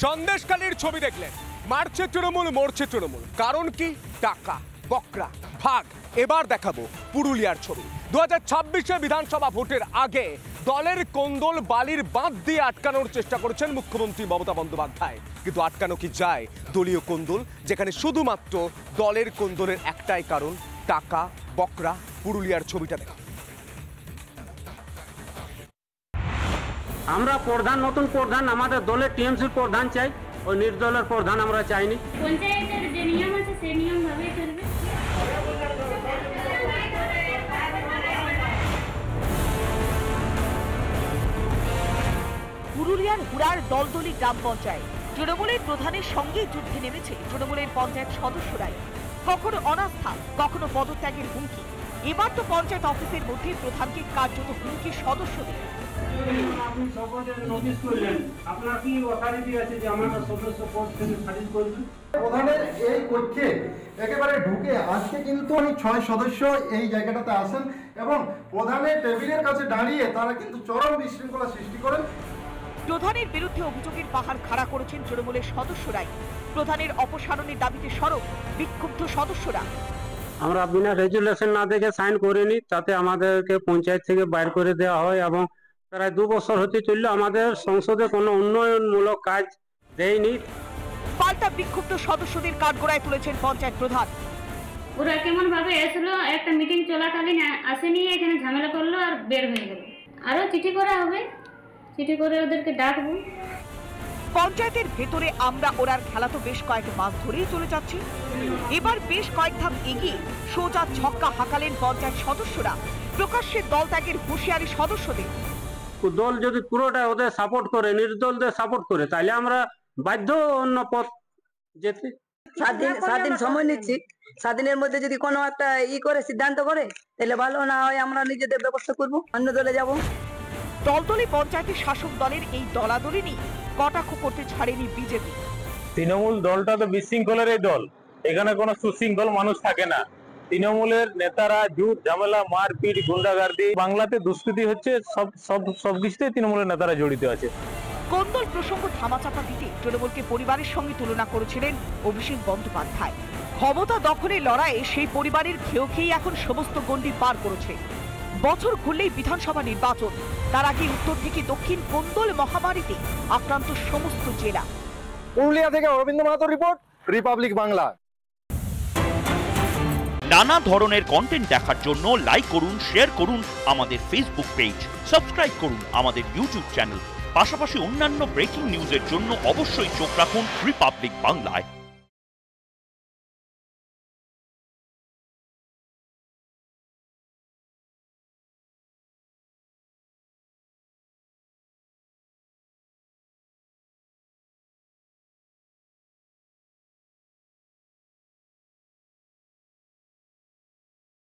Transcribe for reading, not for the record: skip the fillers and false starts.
সন্দেশখালীর ছবি দেখলেন, মারছে তৃণমূল, মরছে তৃণমূল। কারণ কি? টাকা, বকরা, ভাগ। এবার দেখাবো পুরুলিয়ার ছবি। 2026 বিধানসভা ভোটের আগে দলের কোন্দল বালির বাঁধ দিয়ে আটকানোর চেষ্টা করেছেন মুখ্যমন্ত্রী মমতা বন্দ্যোপাধ্যায়। কিন্তু আটকানো কি যায় দলীয় কোন্দল, যেখানে শুধুমাত্র দলের কোন্দলের একটাই কারণ, টাকা, বকরা। পুরুলিয়ার ছবিটা দেখা। আমরা প্রধান, নতুন প্রধান আমাদের দলের টিএমসির প্রধান চাই, ওই নির্দলের প্রধান আমরা চাইনি। পঞ্চায়েতের যে নিয়ম আছে সেই নিয়ম ভাবেই চলবে। পুরুলিয়ার হুড়ার দলদলি গ্রাম পঞ্চায়েত তৃণমূলের প্রধানের সঙ্গে যুদ্ধে নেমেছে তৃণমূলের পঞ্চায়েত সদস্যরাই। কখনো অনাস্থা, কখনো পদত্যাগের হুমকি। এবার তো পঞ্চায়েত অফিসের মধ্যে প্রধানকে কার্যত হুমকি সদস্যদের। আপনি সভাপতির নোটিশ করলেন, আপনার কি অথরিটি আছে যে আমরা সদস্য পদ থেকে খারিজ করবেন? প্রধানের এই কক্ষে একেবারে ঢুকে আজকে কিন্তু 6 সদস্য এই জায়গাটাতে আসেন এবং প্রধানের টেবিলের কাছে দাঁড়িয়ে তারা কিন্তু চরম বিশৃঙ্খলা সৃষ্টি করেন। প্রধানের বিরুদ্ধে অভিযোগের পাহাড় খাড়া করেছেন তৃণমূলের সদস্যরাই। প্রধানের অপসারণের দাবিতে সরব বিক্ষুব্ধ সদস্যরা। আমরা বিনা রেজুলেশন না দেখে সাইন করিনি, তাতে আমাদেরকে পঞ্চায়েত থেকে বাইর করে দেওয়া হয় এবং প্রায় 2 বছর হতে চললো আমাদের সংসদে কোনো উন্নয়নমূলক কাজ দেয়নি। পাল্টা বিক্ষুব্ধ সদস্যদের কাঠগড়ায় তুলেছেন পঞ্চায়েত প্রধান। ওরা কেমন ভাবে এসলো, একটা মিটিং চলাকালীন আসেনি, এখানে ঝামেলা করলো আর বের হয়ে গেল। আরো চিঠি করা হবে, চিঠি করে ওদেরকে ডাকবো। পঞ্চায়েতের ভেতরে আমরা ওরার খেলা তো বেশ কয়েক মাস ধরেই চলে যাচ্ছে। এবার বেশ কয়েক ধাপ এগিয়ে সোজা ছক্কা হাঁকালেন পঞ্চায়েত সদস্যরা। প্রকাশ্যে দল ত্যাগের হুঁশিয়ারি সদস্যদের। দল যদি পুরোটা ওদের সাপোর্ট করে, নির্দলদের সাপোর্ট করে, তাহলে আমরা বাধ্য অন্য পথ যেতে। 7 দিন সময় নিচ্ছি, 7 দিনের মধ্যে যদি কোনো একটা করে সিদ্ধান্ত করে তাহলে ভালো, না হয় আমরা নিজেদের ব্যবস্থা করব, অন্য দলে যাব। দলদলি পঞ্চায়েতের শাসক দলের এই দলাদলি নিয়ে কটাক্ষ করতে ছাড়েনি বিজেপি। তৃণমূল দলটা তো বিশৃঙ্খলের দল, এখানে কোনো সুশৃঙ্খল মানুষ থাকে না। তৃণমূলের নেতারা জুট ঝামেলা, মারপিট, গুন্ডাগার্দি, বাংলাতে দুষ্কৃতি হচ্ছে, সব কিছুতে তৃণমূলের নেতারা জড়িত আছে। কোন্দল প্রসঙ্গ ধামাচাপা দিতে তৃণমূলকে পরিবারের সঙ্গে তুলনা করেছিলেন অভিষেক বন্দ্যোপাধ্যায়। ক্ষমতা দখলের লড়াইয়ে সেই পরিবারের খেয়েও খেয়েই এখন সমস্ত গণ্ডি পার করেছে। বছর ঘুরলেই বিধানসভা নির্বাচন, তার আগে উত্তর থেকে দক্ষিণ কোন্দল মহামারীতে আক্রান্ত সমস্ত জেলা। পুরুলিয়া থেকে অরবিন্দ মাহাতোর রিপোর্ট, রিপাবলিক বাংলা। নানা ধরনের কন্টেন্ট দেখার জন্য লাইক করুন, শেয়ার করুন আমাদের ফেসবুক পেজ, সাবস্ক্রাইব করুন আমাদের ইউটিউব চ্যানেল। পাশাপাশি অন্যান্য ব্রেকিং নিউজের জন্য অবশ্যই চোখ রাখুন রিপাবলিক বাংলায়।